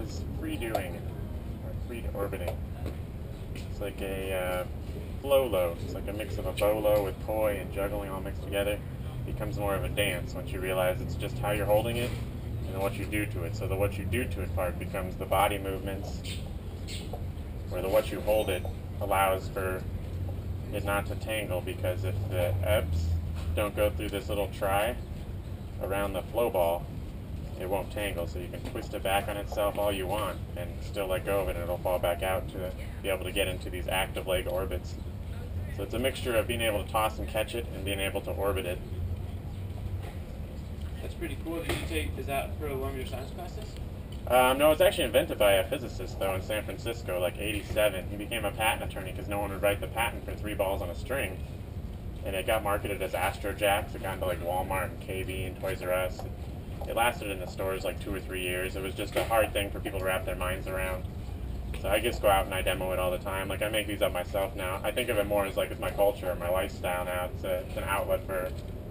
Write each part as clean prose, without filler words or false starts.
is free doing, or free orbiting. It's like a flow-lo. It's like a mix of a bolo with poi and juggling all mixed together. It becomes more of a dance once you realize it's just how you're holding it and what you do to it. So the what you do to it part becomes the body movements, where the what you hold it allows for it not to tangle, because if the ebbs don't go through this little try around the flow ball, it won't tangle. So you can twist it back on itself all you want and still let go of it, and it'll fall back out to be able to get into these active leg orbits. So it's a mixture of being able to toss and catch it and being able to orbit it. That's pretty cool. Is that for one of your science classes? No, it's actually invented by a physicist, though, in San Francisco, like 87. He became a patent attorney because no one would write the patent for 3 balls on a string. And it got marketed as Astro Jacks. It got into like Walmart and KB and Toys R Us. It lasted in the stores like 2 or 3 years. It was just a hard thing for people to wrap their minds around. So I just go out and I demo it all the time. Like, I make these up myself now. I think of it more as like it's my culture, my lifestyle now. It's an outlet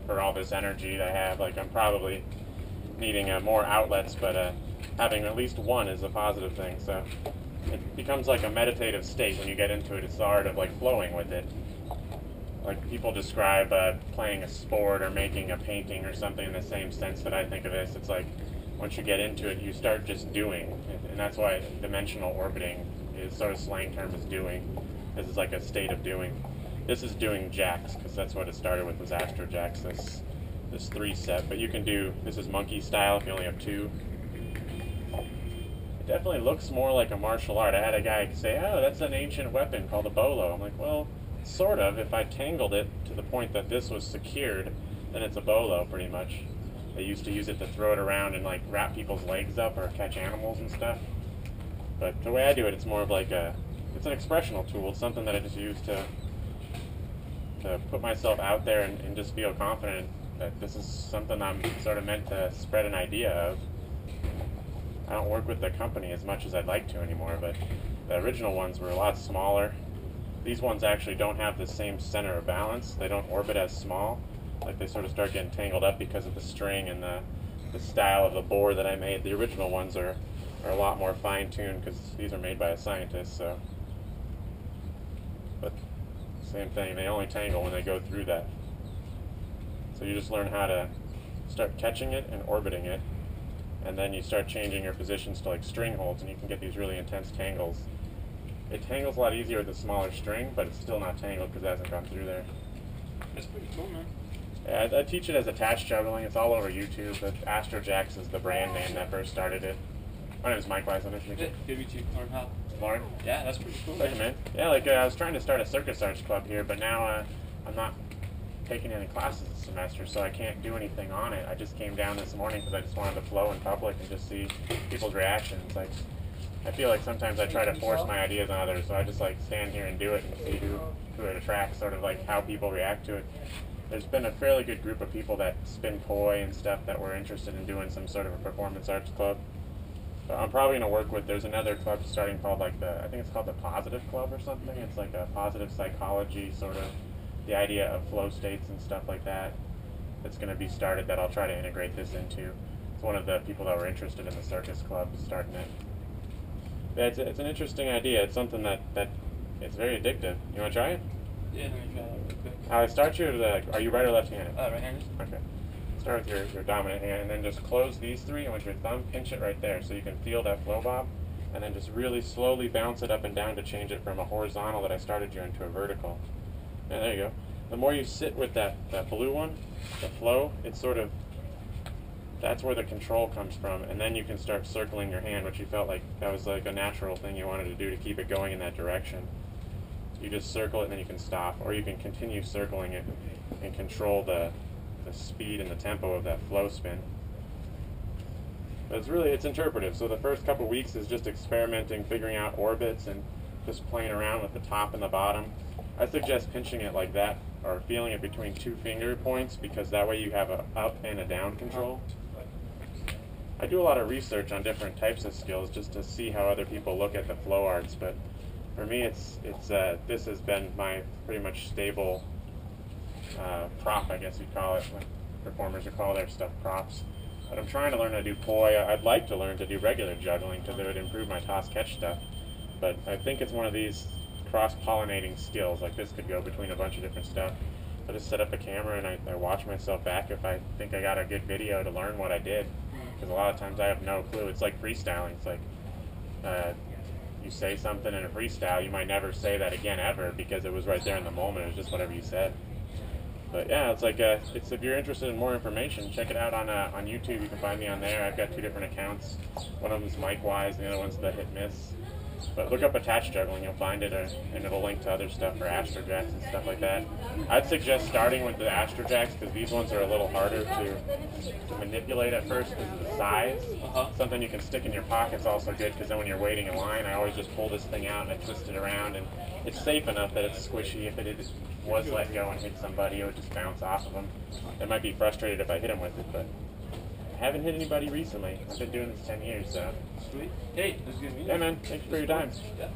for all this energy that I have. Like, I'm probably needing more outlets, but having at least one is a positive thing. So it becomes like a meditative state when you get into it. It's the art of like flowing with it. Like, people describe playing a sport or making a painting or something in the same sense that I think of this. It's like once you get into it, you start just doing, and that's why dimensional orbiting is sort of slang term is doing. This is like a state of doing. This is doing jacks, because that's what it started with, was Astro Jacks, this 3 set. But you can do, this is monkey style if you only have 2. It definitely looks more like a martial art. I had a guy say, oh, that's an ancient weapon called a bolo. I'm like, well, sort of. If I tangled it to the point that this was secured, then it's a bolo pretty much. They used to use it to throw it around and like wrap people's legs up or catch animals and stuff. But the way I do it, it's more of like it's an expressional tool. It's something that I just use to put myself out there and just feel confident that this is something I'm sort of meant to spread an idea of. I don't work with the company as much as I'd like to anymore, but the original ones were a lot smaller. These ones actually don't have the same center of balance. They don't orbit as small. Like, they sort of start getting tangled up because of the string and the style of the bore that I made. The original ones are a lot more fine-tuned because these are made by a scientist. So, but same thing, they only tangle when they go through that. So you just learn how to start catching it and orbiting it, and then you start changing your positions to like string holds, and you can get these really intense tangles. It tangles a lot easier with a smaller string, but it's still not tangled because it hasn't gone through there. That's pretty cool, man. Yeah, I teach it as attached juggling. It's all over YouTube, but Astro Jacks is the brand name that first started it. My name is Mike Weiss. Nice to meet you. Good to meet you, Lauren Hall. Lauren? Yeah, that's pretty cool. Thank you, man. Yeah, like I was trying to start a circus arts club here, but now I'm not taking any classes this semester, so I can't do anything on it. I just came down this morning because I just wanted to flow in public and just see people's reactions. Like, I feel like sometimes I try to force my ideas on others, so I just like stand here and do it and see who it attracts, sort of like how people react to it. There's been a fairly good group of people that spin poi and stuff that were interested in doing some sort of a performance arts club. So I'm probably going to work with, there's another club starting called like I think it's called the Positive Club or something. It's like a positive psychology, sort of the idea of flow states and stuff like that. That's going to be started that I'll try to integrate this into. It's one of the people that were interested in the circus club starting it. Yeah, it's an interesting idea. It's something that it's very addictive. You want to try it? Yeah, let me try that real quick. I start you are you right or left-handed? Right-handed. Okay. Start with your dominant hand, and then just close these 3, and with your thumb, pinch it right there so you can feel that flow bob, and then just really slowly bounce it up and down to change it from a horizontal that I started you into a vertical. And there you go. The more you sit with that blue one, the flow, it's sort of, that's where the control comes from, and then you can start circling your hand, which you felt like that was like a natural thing you wanted to do to keep it going in that direction. You just circle it and then you can stop, or you can continue circling it and control the speed and the tempo of that flow spin. But it's interpretive, so the first couple weeks is just experimenting, figuring out orbits and just playing around with the top and the bottom. I suggest pinching it like that, or feeling it between 2 finger points, because that way you have a up and a down control. I do a lot of research on different types of skills just to see how other people look at the flow arts, but for me this has been my pretty much stable prop, I guess you'd call it. When performers would call their stuff props. But I'm trying to learn how to do poi. I'd like to learn to do regular juggling because it would improve my toss catch stuff. But I think it's one of these cross-pollinating skills. Like this could go between a bunch of different stuff. I just set up a camera and I watch myself back if I think I got a good video to learn what I did. Because a lot of times I have no clue. It's like freestyling. It's like you say something in a freestyle, you might never say that again ever because it was right there in the moment. It was just whatever you said. But yeah, it's like it's if you're interested in more information, check it out on YouTube. You can find me on there. I've got 2 different accounts. One of them's Mike Wise, and the other one's the Hit Miss. But look up attached juggling, you'll find it, and it'll link to other stuff for astrojacks and stuff like that. I'd suggest starting with the astrojacks because these ones are a little harder to manipulate at first because of the size. Something you can stick in your pocket's also good because then when you're waiting in line, I always just pull this thing out and I twist it around, and it's safe enough that it's squishy. If it was let go and hit somebody, it would just bounce off of them. They might be frustrated if I hit them with it, but I haven't hit anybody recently. I've been doing this 10 years, so. Sweet. Hey, that's good. Yeah, man. Thanks for your time. Yeah.